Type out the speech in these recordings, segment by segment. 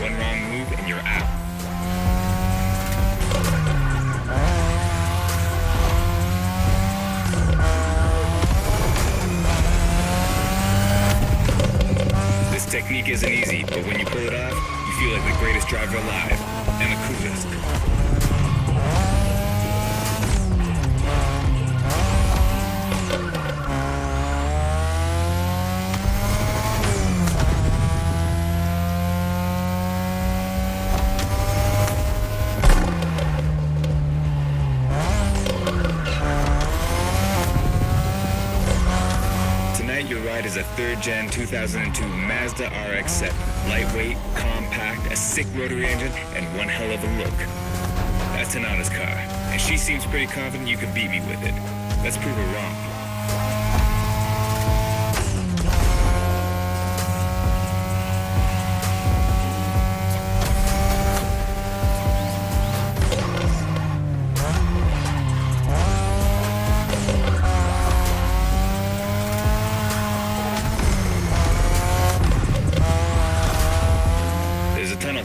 One wrong move and you're out. This technique isn't easy, but when you pull it off, you feel like the greatest driver alive, and the coolest. Your ride is a third-gen 2002 Mazda RX-7. Lightweight, compact, a sick rotary engine, and one hell of a look. That's Tanana's car, and she seems pretty confident you can beat me with it. Let's prove her wrong.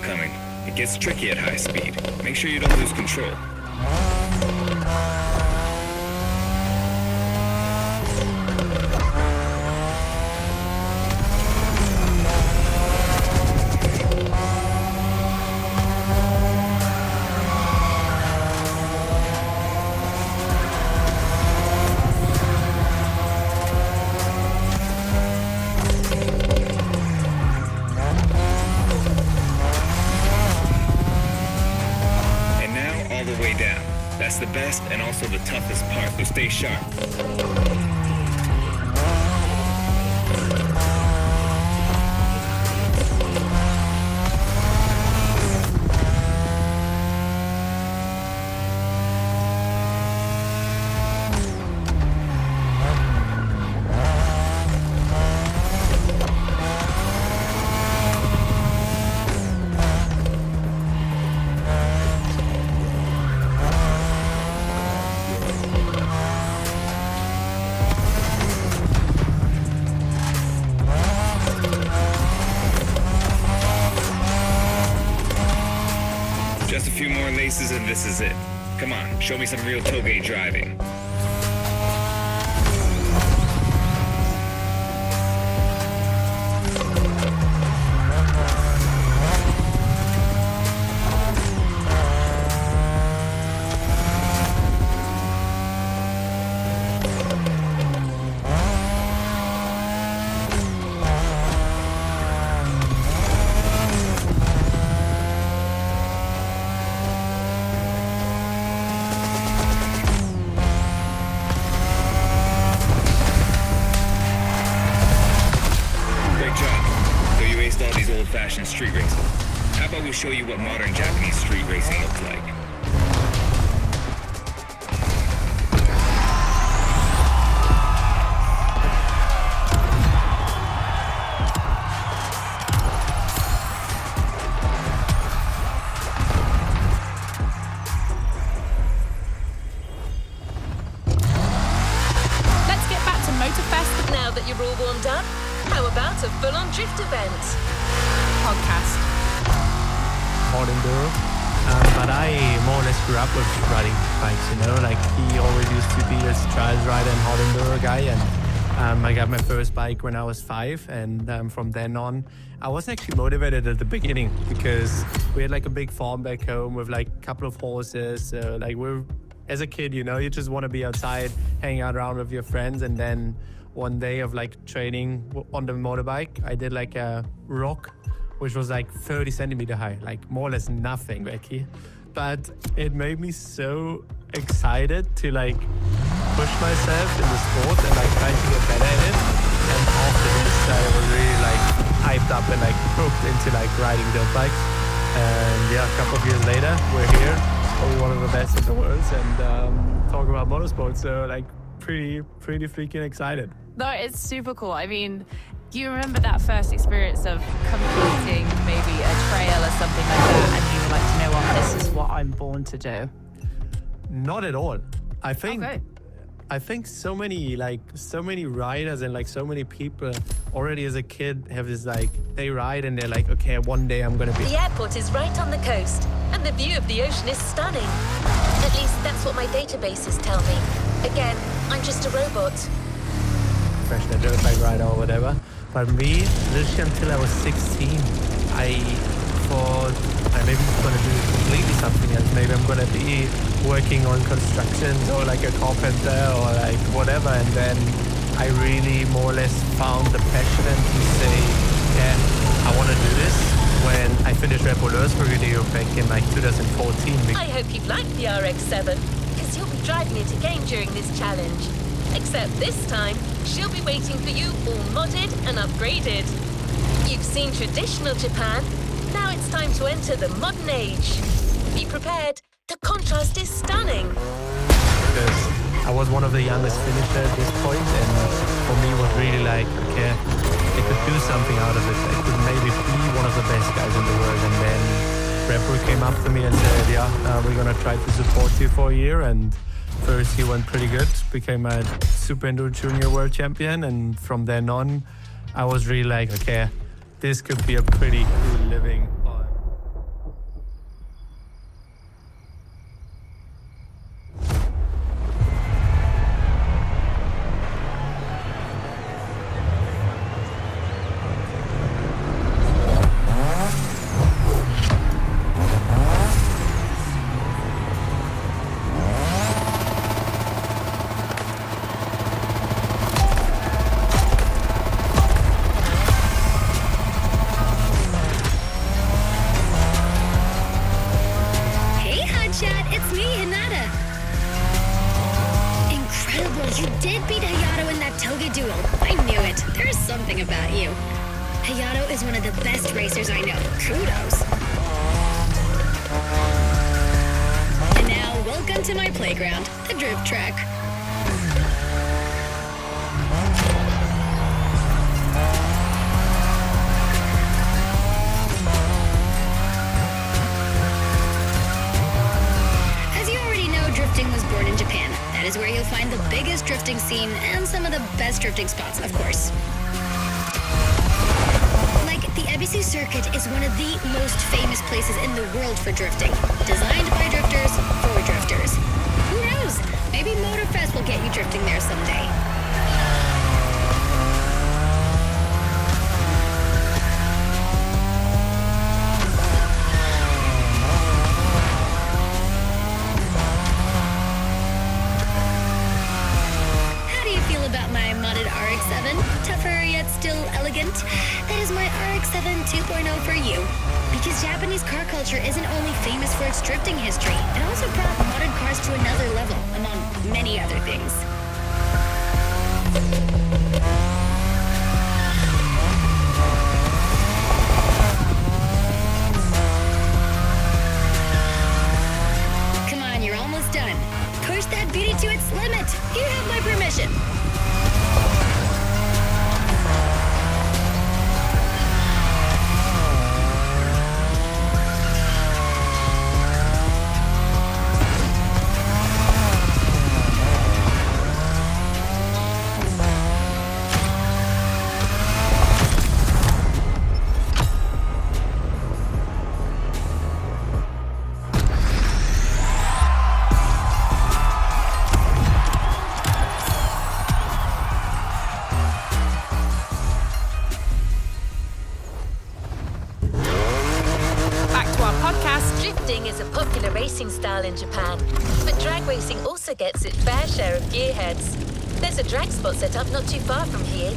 Coming. It gets tricky at high speed. Make sure you don't lose control. Down. That's the best and also the toughest part, so stay sharp. Just a few more laces and this is it. Come on, show me some real toge driving. Old-fashioned street racing. How about we show you what modern Japanese street racing looks like? Let's get back to Motorfest. Now that you're all warmed up, how about a full-on drift event? Podcast. Hard enduro. But I more or less grew up with riding bikes, you know, like he always used to be a trials rider and hard enduro guy, and I got my first bike when I was 5, and from then on I was actually motivated at the beginning because we had like a big farm back home with like a couple of horses, like we're, as a kid, you know, you just want to be outside, hanging out around with your friends, and then one day of like training on the motorbike, I did like a rock which was like 30 centimeter high, like more or less nothing, Becky. But it made me so excited to like push myself in the sport and like trying to get better at it. And after this, I was really like hyped up and like hooked into like riding dirt bikes. And yeah, a couple of years later, we're here, probably one of the best in the world, and talk about motorsports. So like pretty freaking excited. No, it's super cool. I mean, do you remember that first experience of completing maybe a trail or something like that, and you were like, you know what, this is what I'm born to do? Not at all. I think I think so many riders and like so many people already as a kid have this like they ride and they're like, okay, one day I'm gonna be. The airport is right on the coast, and the view of the ocean is stunning. At least that's what my databases tell me. Again, I'm just a robot. Professional dirt bike rider or whatever. But me, literally until I was 16, I thought I maybe gonna do completely something else. Maybe I'm gonna be working on constructions or like a carpenter or like whatever. And then I really more or less found the passion and to say, yeah, I want to do this when I finished Red Bull Earth Video back in like 2014. I hope you like the RX-7, because you'll be driving it again during this challenge. Except this time, she'll be waiting for you all modded and upgraded. You've seen traditional Japan. Now it's time to enter the modern age. Be prepared. The contrast is stunning. Because I was one of the youngest finishers at this point, and for me it was really like, okay, I could do something out of it. I could maybe be one of the best guys in the world. And then Red Bull came up to me and said, yeah, we're gonna try to support you for a year. And first he went pretty good, became a Super Enduro Junior World Champion, and from then on I was really like, okay, this could be a pretty cool living. Drifting spots, of course. Like, the ABC circuit is one of the most famous places in the world for drifting. Designed by drifters, for drifters. Who knows? Maybe Motorfest will get you drifting there someday. Tougher yet still elegant. That is my RX-7 2.0 for you. Because Japanese car culture isn't only famous for its drifting history, it also brought modern cars to another level, among many other things. Come on, you're almost done. Push that beauty to its limit. You have my permission. Style in Japan, but drag racing also gets its fair share of gearheads. There's a drag spot set up not too far from here.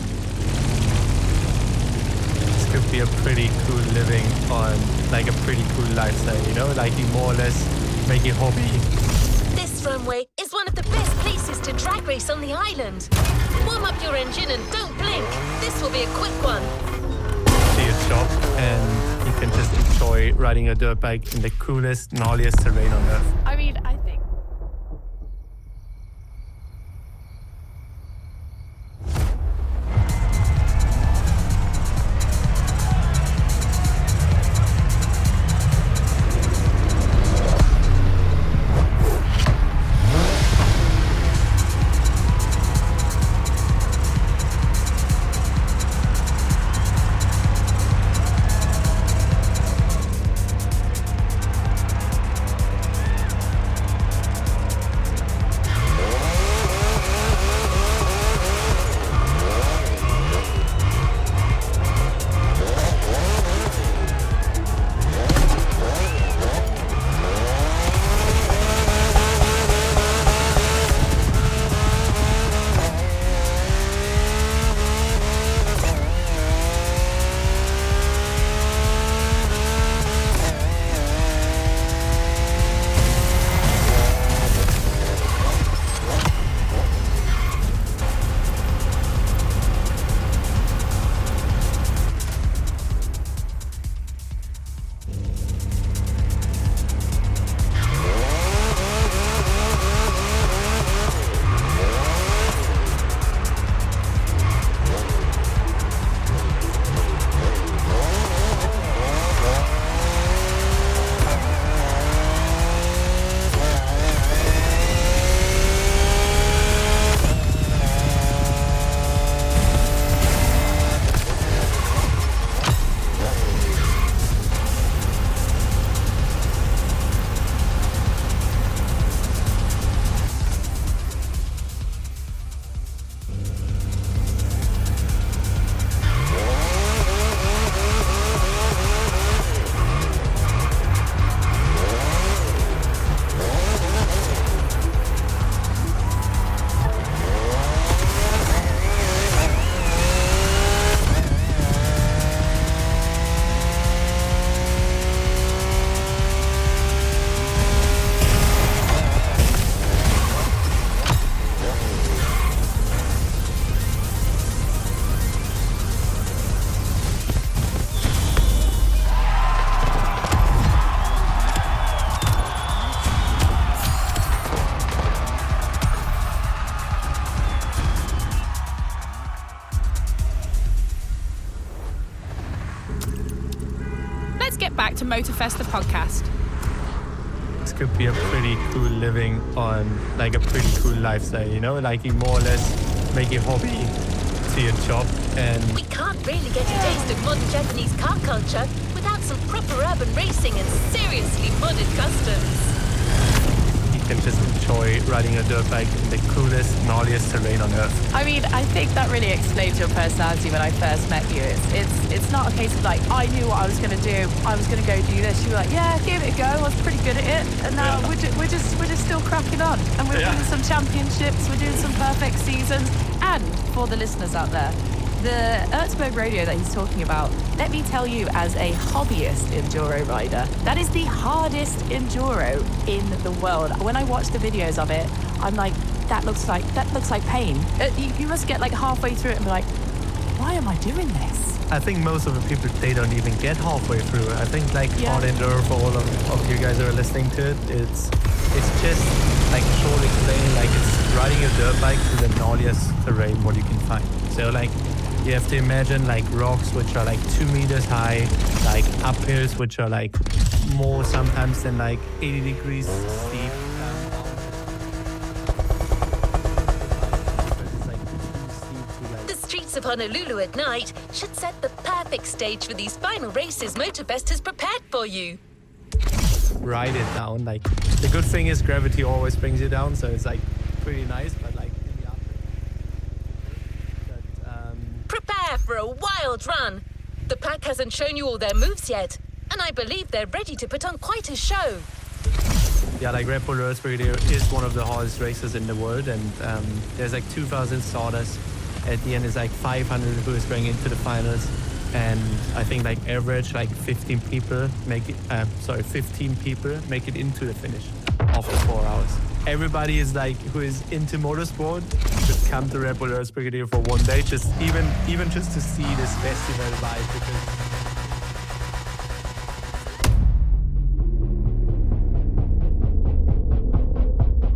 This could be a pretty cool living on, like a pretty cool lifestyle, you know, like you more or less make it hobby. This runway is one of the best places to drag race on the island. Warm up your engine and don't blink. This will be a quick one. See a shop and you can just enjoy riding a dirt bike in the coolest, gnarliest terrain on Earth. I mean, I think let's get back to Motorfest, the podcast. This could be a pretty cool living on like a pretty cool lifestyle, you know, like you more or less make your hobby to your job. And We can't really get a taste of modern Japanese car culture without some proper urban racing and seriously modded customs. you can just enjoy riding a dirt bike in the coolest, gnarliest terrain on earth. I mean, I think that really explains your personality when I first met you. It's not a case of like, I knew what I was going to do. I was going to go do this. You were like, yeah, give it a go. I was pretty good at it. And now we're just still cracking on. And we're winning some championships. We're doing some perfect seasons. And for the listeners out there, the Erzberg radio that he's talking about, let me tell you, as a hobbyist enduro rider, that is the hardest enduro in the world. When I watch the videos of it, I'm like, that looks like pain. You must get like halfway through it and be like, why am I doing this? I think most of the people, they don't even get halfway through. I think like hard enduro, for all of you guys who are listening to it, it's just like short explaining, like it's riding a dirt bike through the gnarliest terrain what you can find. So like you have to imagine like rocks which are like 2 meters high, like uphills which are like more sometimes than like 80 degrees steep. The streets of Honolulu at night should set the perfect stage for these final races Motorfest has prepared for you. Ride it down. Like the good thing is gravity always brings you down, so it's like pretty nice, but like in the Prepare for a wild run. The pack hasn't shown you all their moves yet, and I believe they're ready to put on quite a show. yeah, like Red Bull Erzberg is one of the hardest races in the world, and there's like 2,000 starters. At the end, it's like 500 who is going into the finals, and I think like average like 15 people make it. 15 people make it into the finish after 4 hours. Everybody is like who is into motorsport just come to Red Bull Erzberg for one day, just even just to see this festival vibe.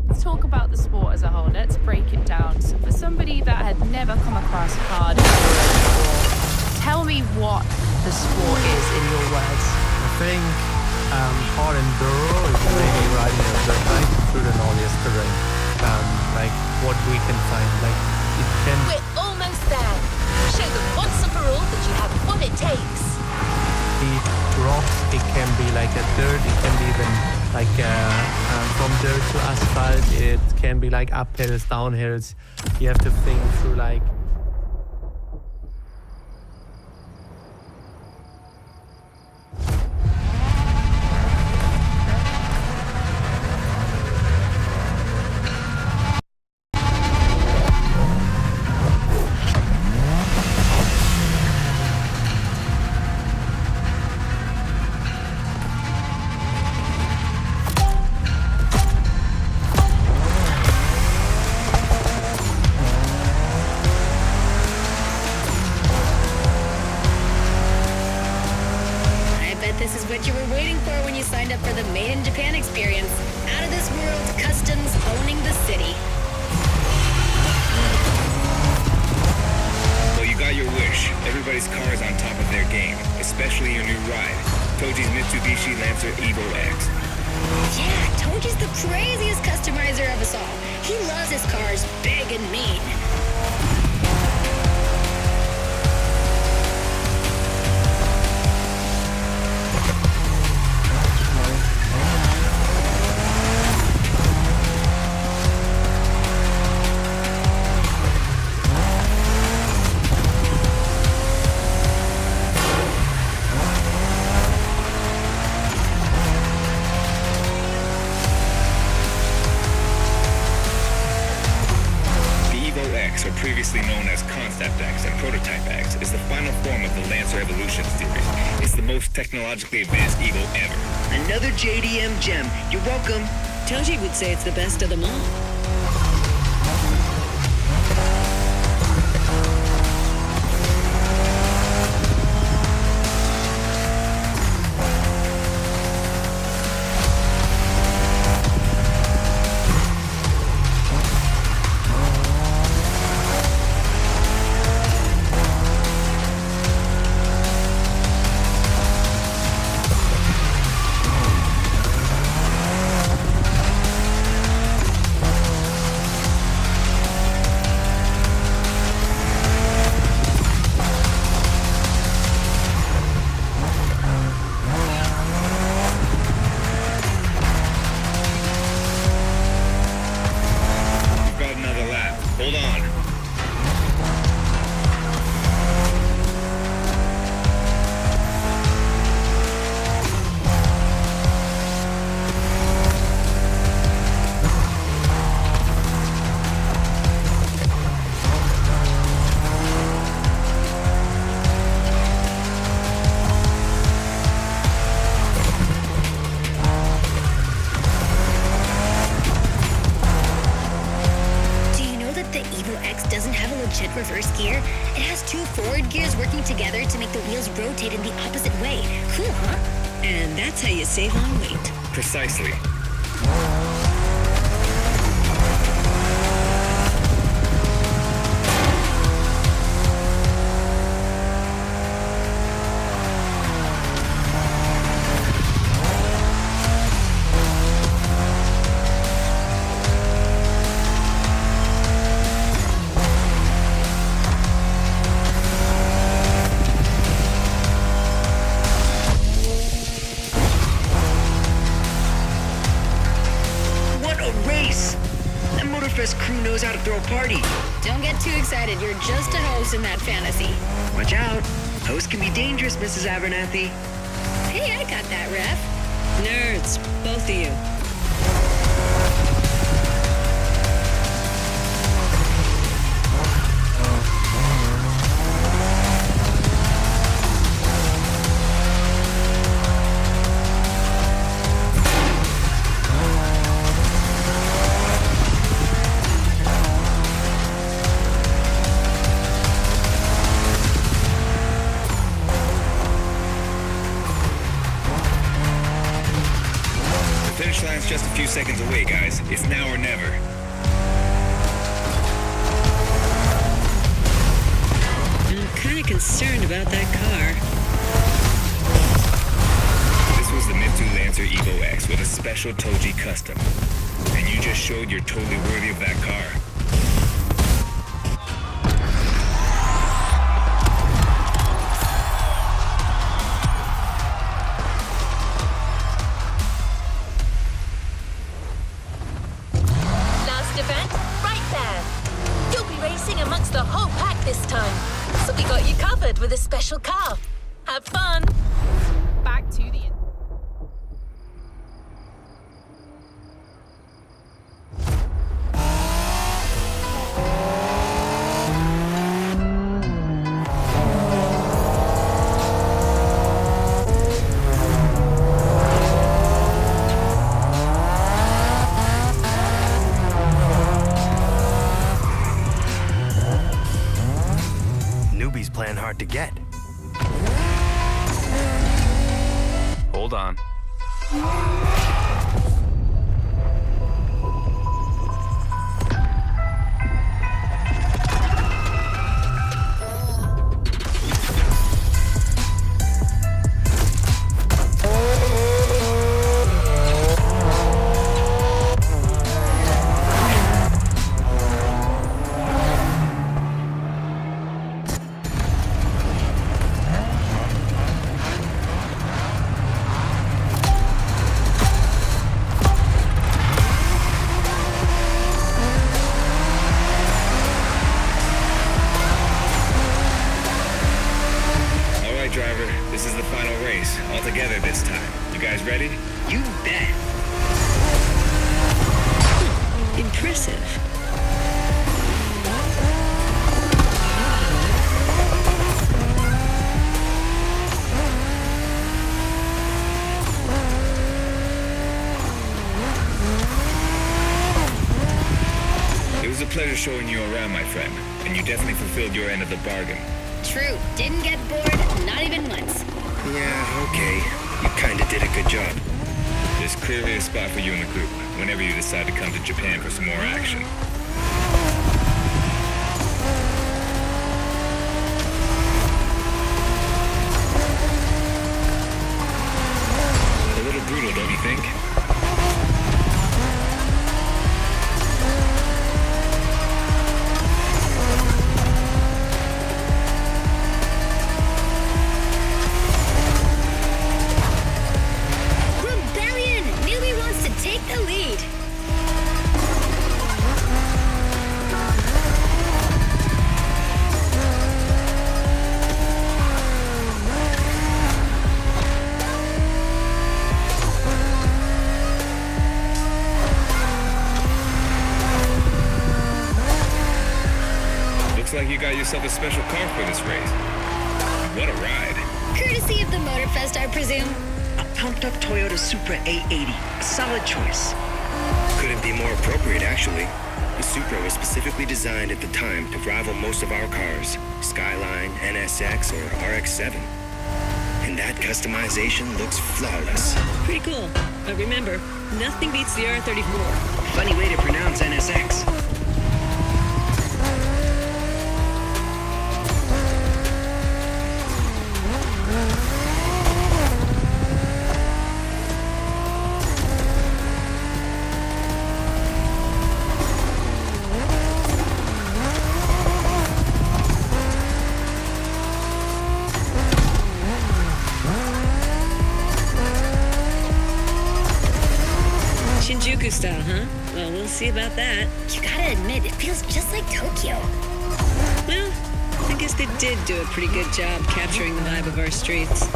Let's talk about the sport as a whole. Let's break it down. So for somebody that had never come across hard enduro before, tell me what the sport is in your words. I think hard enduro is really riding a dirt bike through the gnarliest terrain. Like what we can find, like it can. We're almost there. Show them once and for all that you have what it takes. Be rocks, it can be like a dirt, it can be even like from dirt to asphalt, it can be like uphills, downhills. You have to think through like This is what you were waiting for when you signed up for the Made in Japan experience. Out of this world, customs owning the city. Well, you got your wish. Everybody's car is on top of their game, especially your new ride, Toji's Mitsubishi Lancer Evo X. Yeah, Toji's the craziest customizer of us all. He loves his cars big and mean. Or previously known as Concept X and Prototype X, is the final form of the Lancer Evolution series. It's the most technologically advanced Evo ever. Another JDM gem. You're welcome. Toji would say it's the best of them all. gears working together to make the wheels rotate in the opposite way. Cool, huh? And that's how you save on weight. Precisely. Crew knows how to throw a party. Don't get too excited. You're just a host in that fantasy. Watch out. Hosts can be dangerous, Mrs. Abernathy. Hey, I got that, Ref. Nerds, both of you. Finish line's just a few seconds away, guys. It's now or never. I'm kind of concerned about that car. This was the Mitsu Lancer Evo X with a special Toji custom. And you just showed you're totally worthy of that car. Event right there. You'll be racing amongst the whole pack this time. So we got you covered with a special car. Have fun. Back to the... Playing hard to get. Hold on. Driver, this is the final race, all together this time. You guys ready? You bet. Impressive. It was a pleasure showing you around, my friend, and you definitely fulfilled your end of the bargain. True. Didn't get bored, not even once. Yeah, okay. You kinda did a good job. There's clearly a spot for you in the group whenever you decide to come to Japan for some more action. A little brutal, don't you think? Take the lead. Looks like you got yourself a special car for this race. What a ride. Courtesy of the Motorfest, I presume. A pumped-up Toyota Supra A80. A solid choice. Couldn't be more appropriate, actually. The Supra was specifically designed at the time to rival most of our cars, Skyline, NSX, or RX-7. And that customization looks flawless. Pretty cool. But remember, nothing beats the R34. Funny way to pronounce NSX. Shinjuku style, huh? Well, we'll see about that. You gotta admit, it feels just like Tokyo. Well, I guess they did do a pretty good job capturing the vibe of our streets.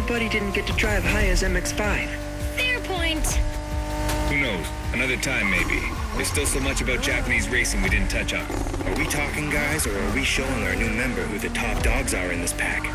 Buddy didn't get to drive high as MX-5. Fair point. Who knows? Another time, maybe. There's still so much about Japanese racing we didn't touch on. Are we talking, guys, or are we showing our new member who the top dogs are in this pack?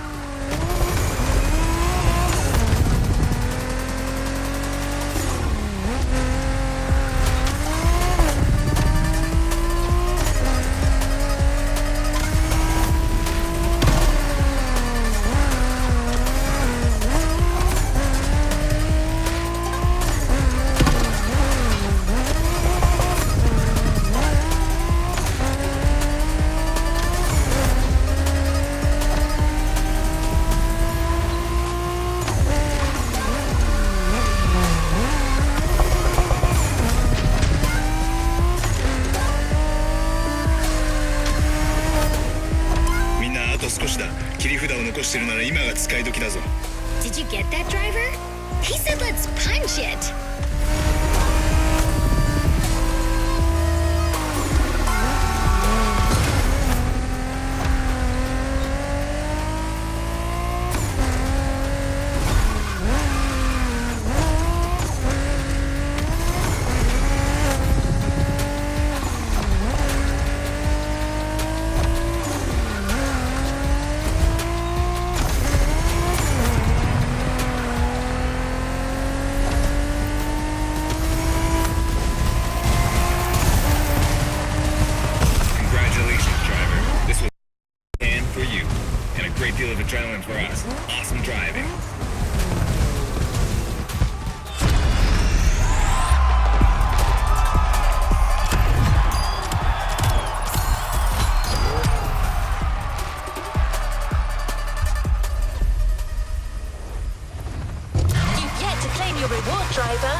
Did you get that, driver? He said let's punch it. Adrenaline for us. Awesome driving. You've yet to claim your reward, driver.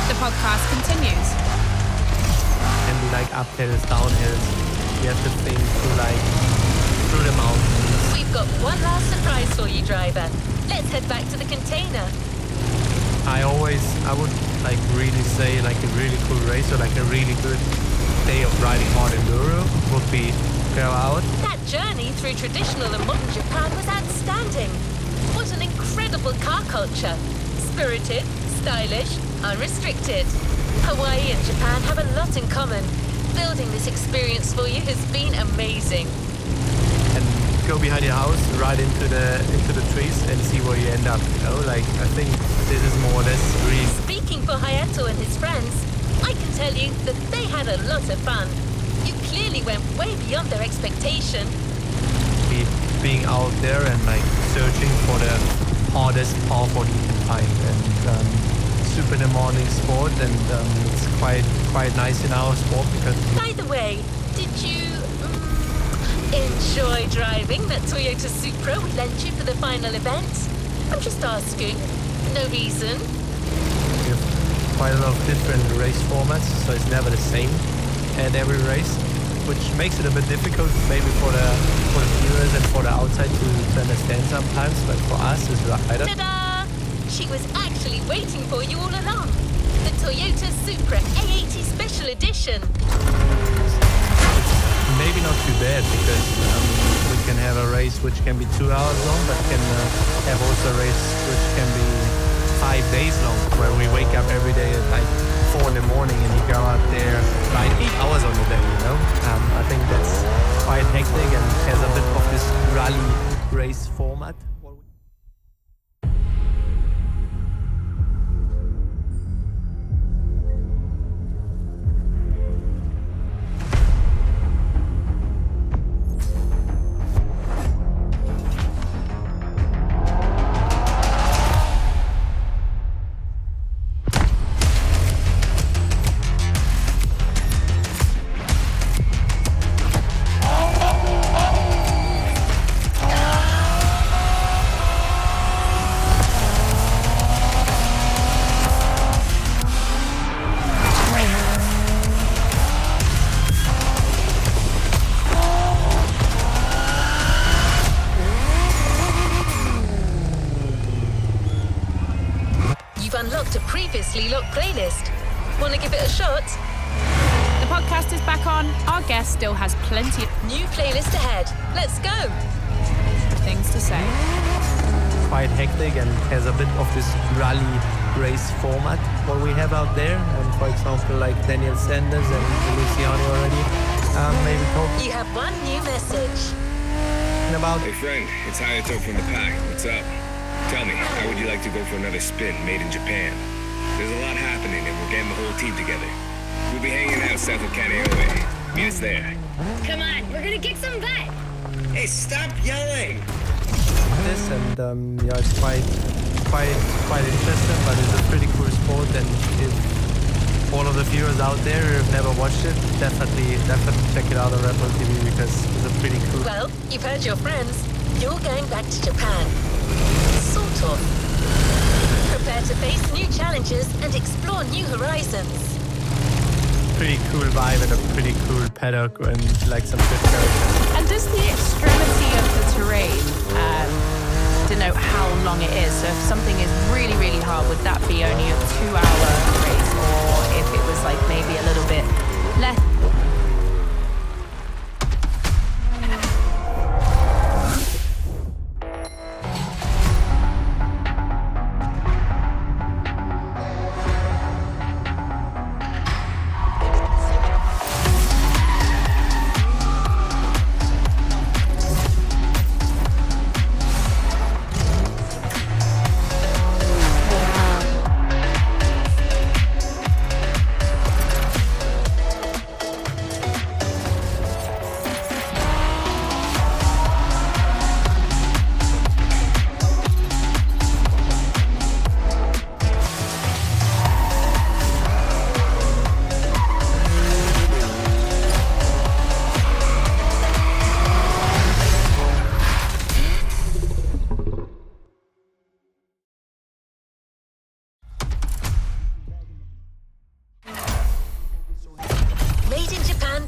The podcast continues. Can be like up hills, down hills. You have to think through the mountains. We've got one last surprise for you, driver. Let's head back to the container. I would like really say like a really cool race or like a really good day of riding hard enduro would be go out. That journey through traditional and modern Japan was outstanding. What an incredible car culture. Spirited, stylish, unrestricted. Hawaii and Japan have a lot in common. Building this experience for you has been amazing. And go behind your house, ride into the trees and see where you end up. You know, like I think this is more or less green. Speaking for Hayato and his friends, I can tell you that they had a lot of fun. You clearly went way beyond their expectation. Being out there and like searching for the hardest par 40 you can find, and super in the morning sport, and it's quite nice in our sport because. By the way, did you enjoy driving that Toyota Supra we lent you for the final event? I'm just asking. No reason. quite a lot of different race formats, so it's never the same at every race, which makes it a bit difficult maybe for the viewers and for the outside to understand sometimes, but for us as a rider. Ta-da! She was actually waiting for you all along. The Toyota Supra A80 Special Edition. Maybe not too bad because we can have a race which can be 2 hours long, but can have also a race which can be 5 days long, where we wake up every day at like 4 in the morning and you go out there ride 8 hours on the day, you know? I think that's quite hectic and has a bit of this rally race format. Unlocked a previously locked playlist. Want to give it a shot? The podcast is back on. Our guest still has plenty of New playlist ahead. Let's go. things to say. Quite hectic and has a bit of this rally race format what we have out there. And for example, like Daniel Sanders and Luciani already maybe talk You have one new message. about. Hey friend, it's Hayato from the pack. What's up? Tell me, how would you like to go for another spin made in Japan? There's a lot happening and we're getting the whole team together. We'll be hanging out south of Kaneohe. Meet us there. Come on, we're gonna kick some butt. Hey, stop yelling! This and yeah, it's quite interesting, but it's a pretty cool sport. And if all of the viewers out there who have never watched it, definitely check it out on Red Bull TV because it's a pretty cool. Well, you've heard your friends. You're going back to Japan. Sort of. Prepare to face new challenges and explore new horizons. Pretty cool vibe and a pretty cool paddock and like some good characters. And does the extremity of the terrain denote how long it is? So if something is really, really hard, would that be only a 2-hour race? Or if it was like maybe a little bit less?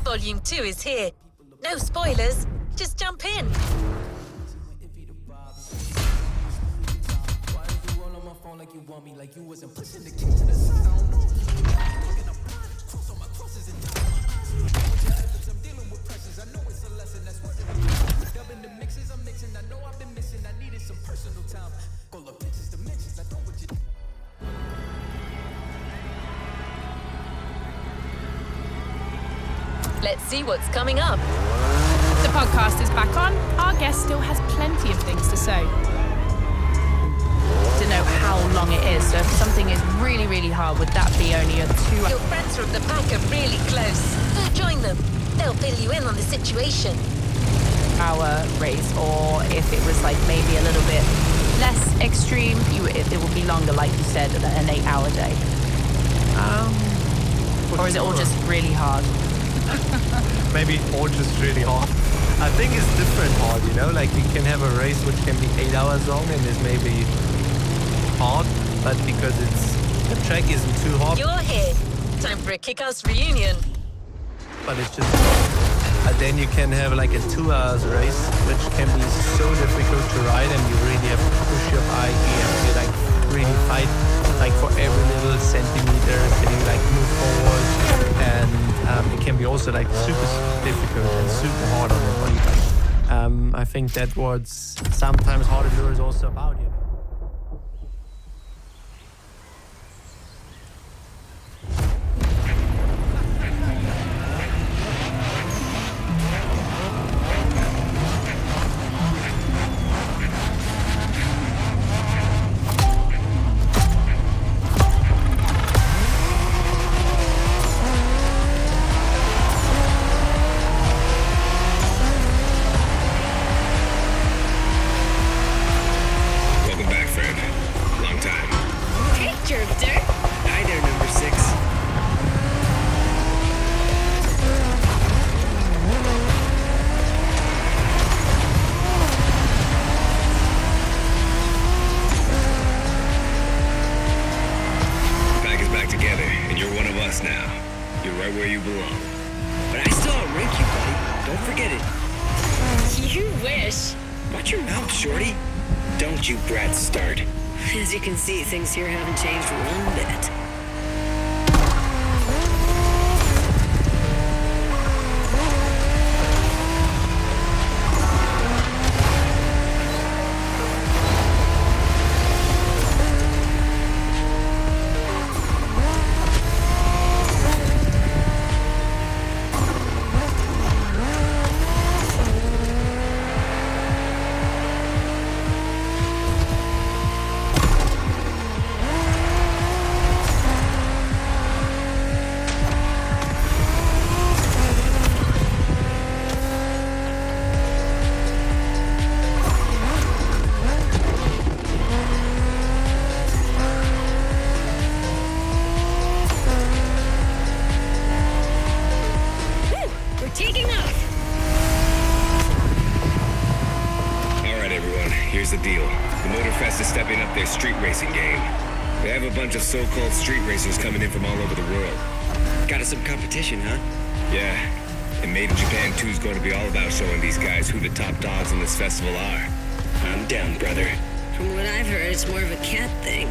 Volume 2 is here. No spoilers, just jump in. Let's see what's coming up. The podcast is back on. Our guest still has plenty of things to say. Denote how long it is. So if something is really, really hard, would that be only a 2-hour? Your friends from the pack are really close. Go join them. They'll fill you in on the situation. Race, or if it was like maybe a little bit less extreme, it would be longer, like you said, an 8-hour day. Or is it all just really hard? Maybe all just really hard. I think it's different hard, you know, like you can have a race which can be 8 hours long and is maybe hard, but because it's the track isn't too hot, You're here. Time for a kick-ass reunion. but it's just. And then you can have like a 2 hours race, which can be so difficult to ride, and you really have to push your bike. You have to like really fight like for every little centimeter. Can you like move forward? And it can be also like super difficult and super hard on your body. But I think that what's sometimes hard enduro is also about, you know. As you can see, things here haven't changed one bit. Here's the deal. The Motorfest is stepping up their street racing game. They have a bunch of so-called street racers coming in from all over the world. Got us some competition, huh? Yeah. And Made in Japan 2 is going to be all about showing these guys who the top dogs in this festival are. I'm down, brother. From what I've heard, it's more of a cat thing.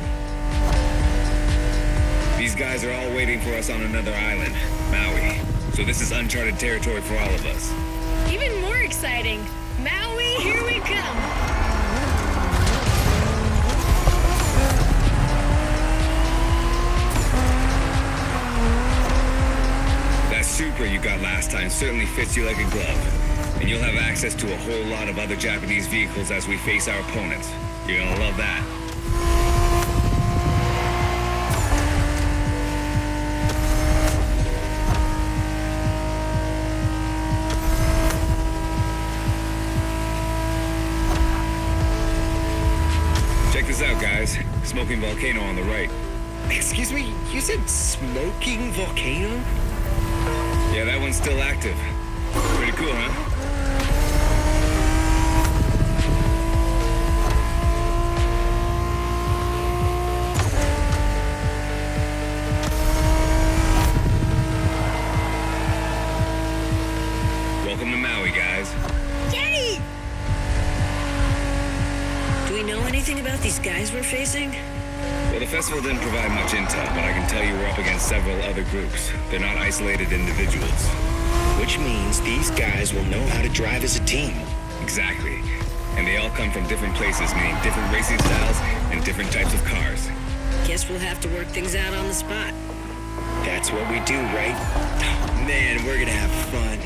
These guys are all waiting for us on another island, Maui. So this is uncharted territory for all of us. Even more exciting. Maui, here we come. That Supra you got last time certainly fits you like a glove. And you'll have access to a whole lot of other Japanese vehicles as we face our opponents. You're gonna love that. Check this out, guys. Smoking volcano on the right. Excuse me, you said smoking volcano? Yeah, that one's still active. Pretty cool, huh? Welcome to Maui, guys. Yay! Do we know anything about these guys we're facing? Well, the festival didn't provide much intel, but I can tell you we're up against several other groups. They're not isolated individuals. Which means these guys will know how to drive as a team. Exactly. And they all come from different places, meaning different racing styles and different types of cars. Guess we'll have to work things out on the spot. That's what we do, right? Man, we're gonna have fun.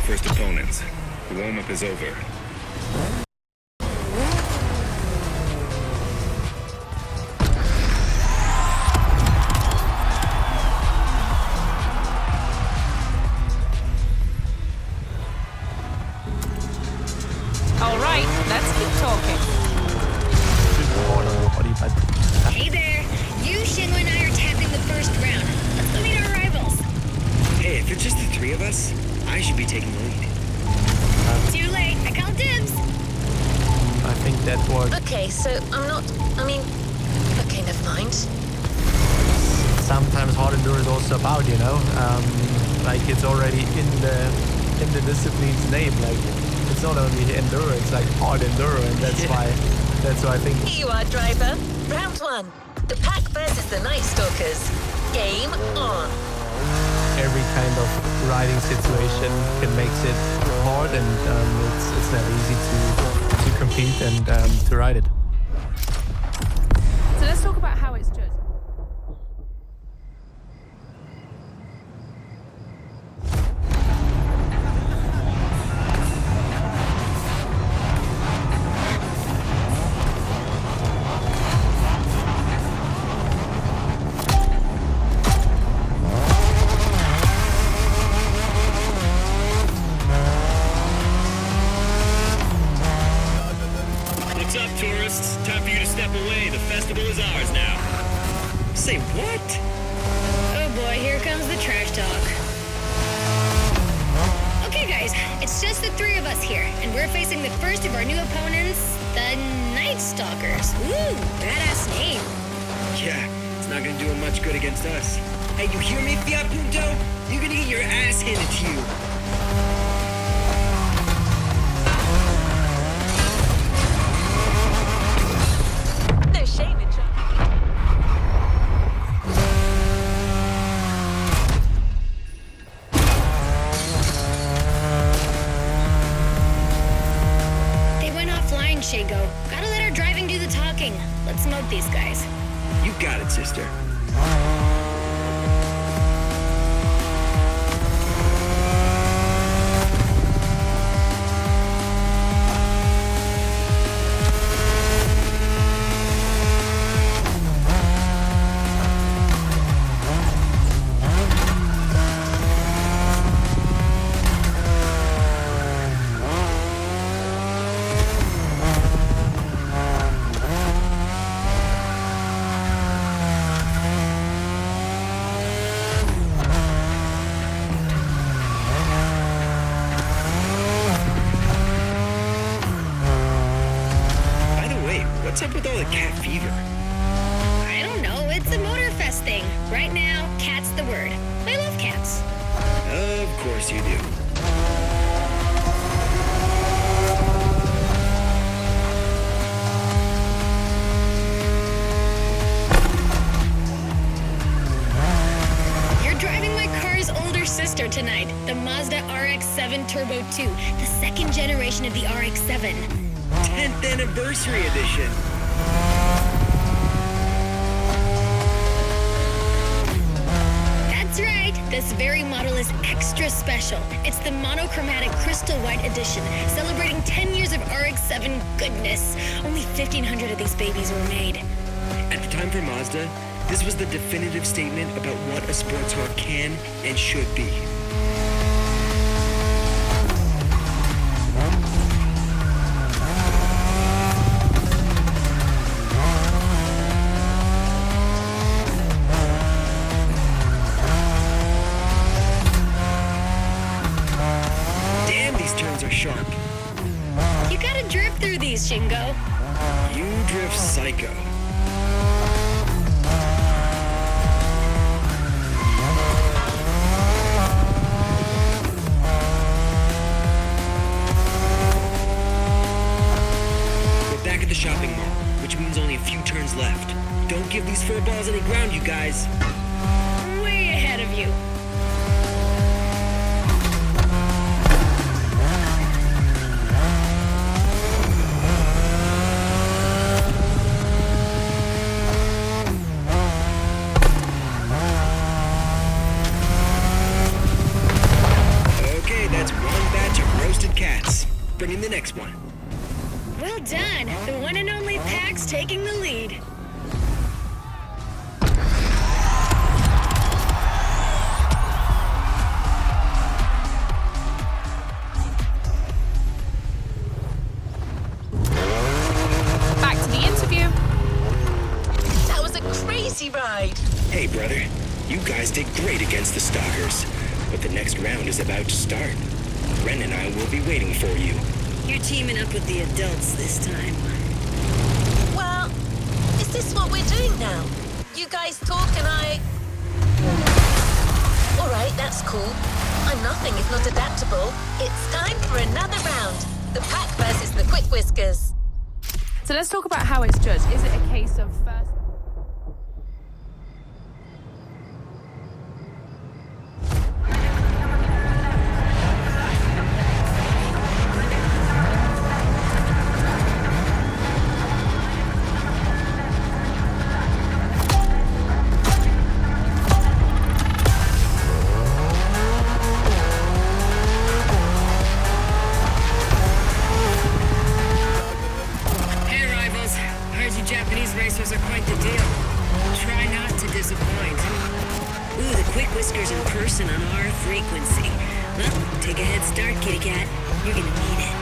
first opponents. The warm-up is over. All right, let's keep talking. Hey there. You, Shingo, and I are tapping the first round. Let's go meet our rivals. Hey, if it's just the three of us, I should be taking the lead. Too late. I called dibs. I think that was Okay, so okay, never mind. sometimes hard enduro is also about, like it's already in the discipline's name. Like it's not only enduro, it's like hard enduro, and that's why I think Here you are, driver. Round one. The pack versus the Night Stalkers. Game on. every kind of riding situation can makes it hard, and it's never easy to compete and to ride it. So let's talk about how it's judged. What's up, tourists? Time for you to step away. The festival is ours now. Say what? Oh boy, here comes the trash talk. Okay, guys, it's just the three of us here, and we're facing the first of our new opponents, the Night Stalkers. Ooh, badass name. Yeah, it's not gonna do him much good against us. Hey, you hear me, Fiat Punto? You're gonna get your ass handed to you. No shame in trying. They went offline, Shago. Gotta let our driving do the talking. Let's smoke these guys. You got it, sister. By the way, what's up with all the cat fever? I don't know, it's a Motorfest thing. Right now, cat's the word. I love cats. Of course you do. You're driving my car's older sister tonight, the Mazda RX-7 Turbo 2, the second generation of the RX-7. 10th anniversary edition. That's right, this very model is extra special. It's the monochromatic crystal white edition, celebrating 10 years of RX-7 goodness. Only 1,500 of these babies were made. At the time for Mazda, this was the definitive statement about what a sports car can and should be. Damn, these turns are sharp. You gotta drift through these, Shingo. You drift psycho. We're back at the shopping mall, which means only a few turns left. Don't give these fur balls any ground, you guys. Way ahead of you. Okay, that's one back opening the next one. Well done. The one and only Pax taking the lead. Back to the interview. That was a crazy ride. Hey, brother. You guys did great against the Stalkers. But the next round is about to start. Ren and I will be waiting for you. You're teaming up with the adults this time. Well, is this what we're doing now? You guys talk and I... All right, that's cool. I'm nothing if not adaptable. It's time for another round. The Pack versus the Quick Whiskers. So let's talk about how it's judged. Is it a case of first... Hey, rivals. Heard you Japanese racers are quite the deal. Try not to disappoint. Ooh, the Quick Whiskers in person on our frequency. Well, take a head start, kitty cat. You're gonna need it.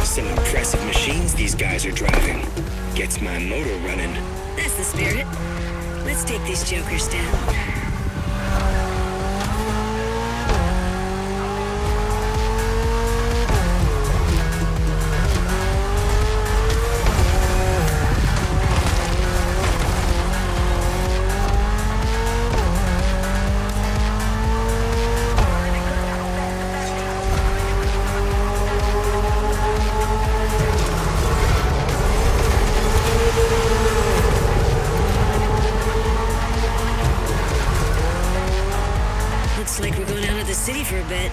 Some impressive machines these guys are driving. Gets my motor running. That's the spirit. Let's take these jokers down. Looks like we're going out of the city for a bit.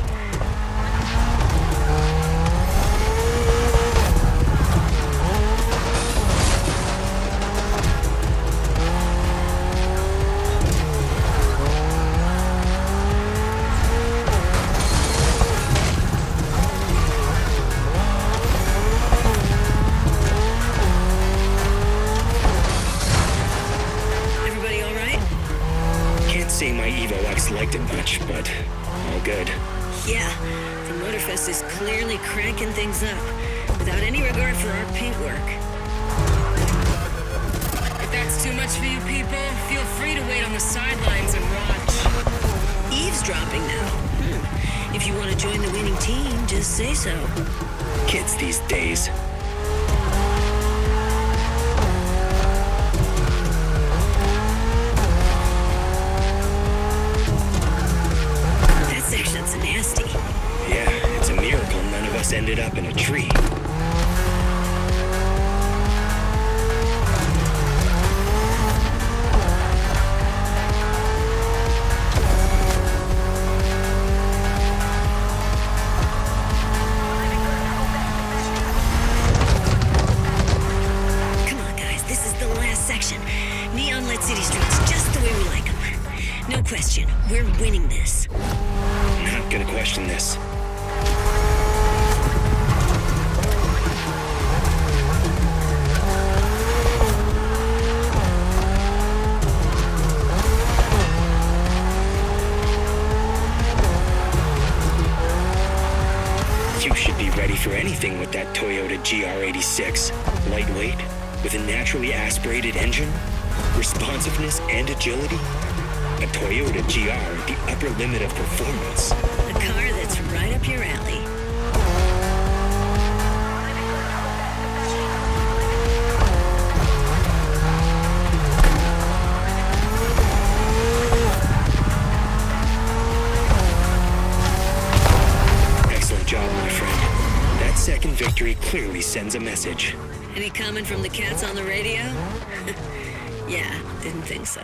Everybody all right? Can't say my Evo X liked it much, but all good. Yeah, the Motorfest is clearly cranking things up, without any regard for our paintwork. If that's too much for you people, feel free to wait on the sidelines and watch. Eavesdropping now. If you want to join the winning team, just say so. Kids these days. That section's nasty. Yeah, it's a miracle none of us ended up in a tree. Come on, guys, this is the last section. Neon-lit city streets, just the way we like them. No question, we're winning this. Not gonna question this. You should be ready for anything with that Toyota GR86. Lightweight, with a naturally aspirated engine, responsiveness and agility. A Toyota GR, the upper limit of performance. A car that's right up your alley. Excellent job, my friend. That second victory clearly sends a message. Any comment from the cats on the radio? Yeah, didn't think so.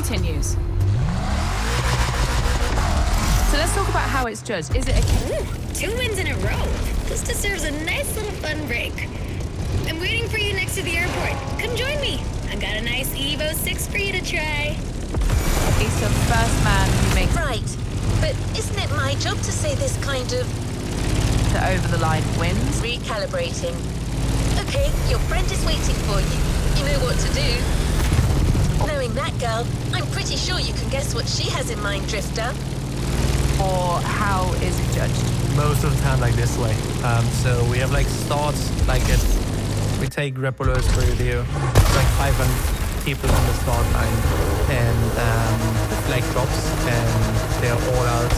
continues. So let's talk about how it's judged. Is it a... Ooh, 2 wins in a row. This deserves a nice little fun break. I'm waiting for you next to the airport. Come join me. I've got a nice Evo 6 for you to try. It's the first man who makes Right. But isn't it my job to say this kind of the over the line wins? recalibrating? Okay, your friend is waiting for you. You know what to do. Knowing that girl, I'm pretty sure you can guess what she has in mind, Drifter. Or how is it judged? Most of the time like this way. So we have like starts like it. We take Repolers for review. It's like 500 people on the start line, and the flag drops, and they're all out.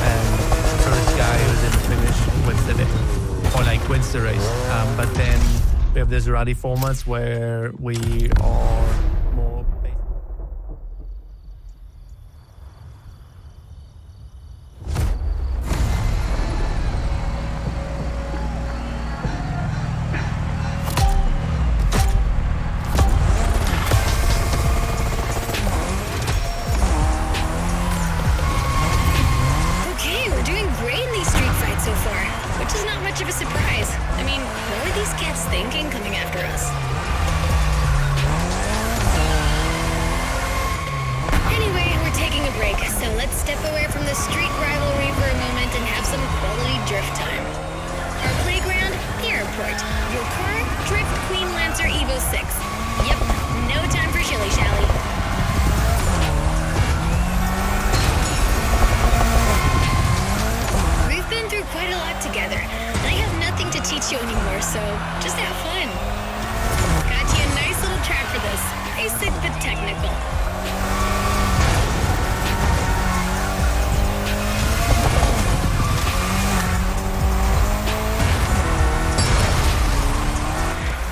And first guy who's in the finish wins the day, or like wins the race. But then we have this rally formats where we are more. Okay, we're doing great in these street fights so far, which is not much of a surprise. I mean, what were these cats thinking coming after us? Anyway, we're taking a break, so let's step away from the street rivalry for a moment and have some quality drift time. Our playground, the airport. Your car, Drift Queen Lancer Evo 6. Yep, no time for shilly-shally. We've been through quite a lot together, and I have nothing to teach you anymore, so just have fun. Got you a nice little track for this. Basic but technical.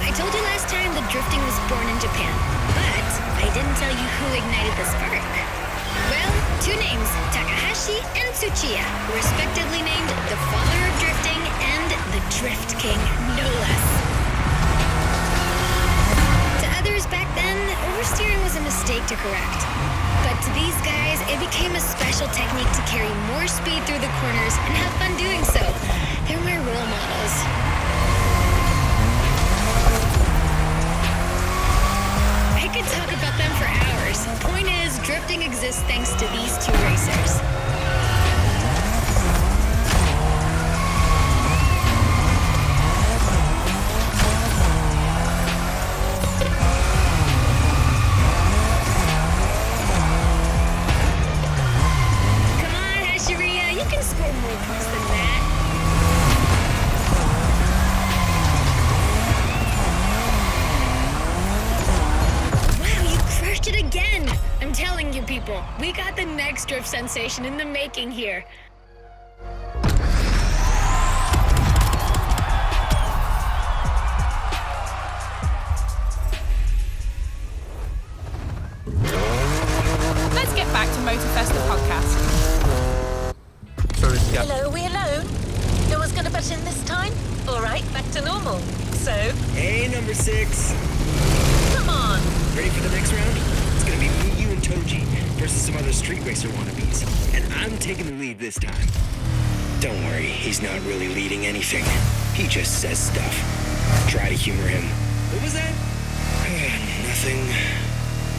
I told you last time that drifting was born in Japan, but I didn't tell you who ignited the spark. Well, 2 names, Takahashi and Tsuchiya, respectively named the father of drifting and the Drift King, no less. To others back then, oversteering was a mistake to correct. But to these guys, it became a special technique to carry more speed through the corners and have fun doing so. They're my role models. I could talk about them for hours. Point is, drifting exists thanks to these 2 racers. Come on, Hashiria, you can score more points than that. Wow, you crushed it again! I'm telling you people, we got the next drift sensation in the making here. Let's get back to Motorfest the podcast. First guy. Hello, are we alone? No one's gonna butt in this time? All right, back to normal. So, Hey, number 6. come on. Ready for the next round? It's gonna be me, you, and Toji versus some other street racer wannabes. And I'm taking the lead this time. Don't worry, he's not really leading anything. He just says stuff. Try to humor him. What was that? Nothing.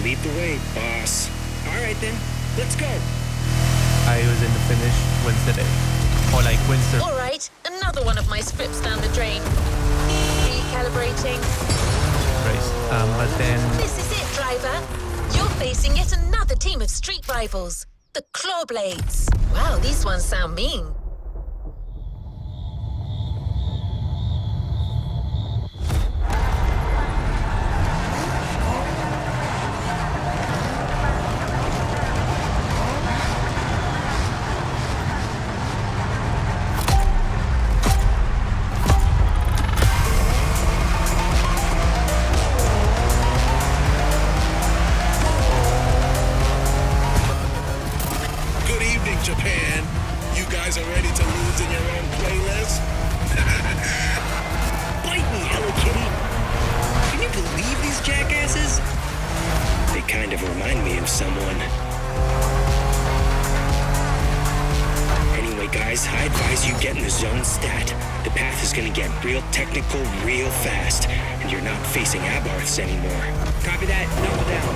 Lead the way, boss. All right then, let's go. Guy who's in the finish wins the day, or like wins the All right, another one of my scripts down the drain. Recalibrating. race. But then This is it, driver. You're facing yet another team of street rivals, the Clawblades. Wow, these ones sound mean. Good evening, Japan. You guys are technical real fast, and you're not facing Abarths anymore. Copy that. Knuckle down.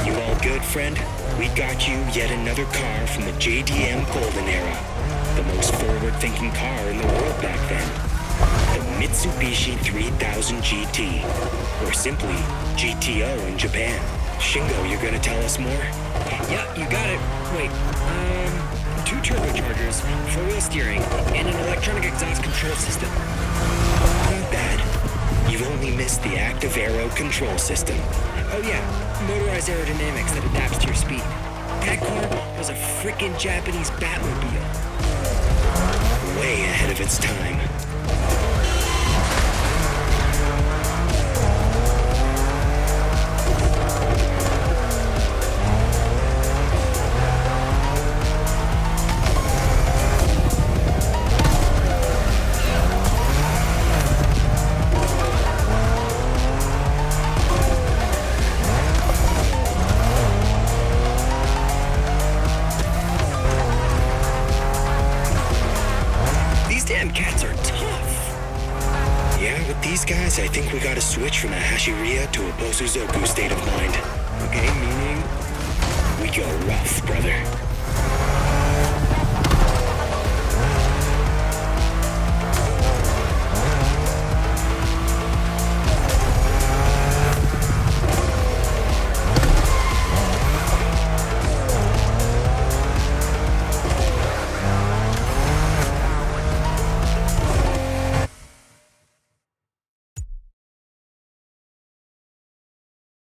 You all good, friend? We got you yet another car from the JDM Golden Era. The most forward-thinking car in the world back then. The Mitsubishi 3000 GT. Or simply, GTO in Japan. Shingo, you're gonna tell us more? Yeah, you got it. Wait, 2 turbochargers, 4-wheel steering, and an electronic exhaust control system. Not bad. You've only missed the active aero control system. Oh yeah, motorized aerodynamics that adapts to your speed. That car was a frickin' Japanese Batmobile. Way ahead of its time. Cats are tough. Yeah, with these guys, I think we gotta switch from a Hashiria to a Bosuzoku state of mind. Okay, meaning? We go rough, brother.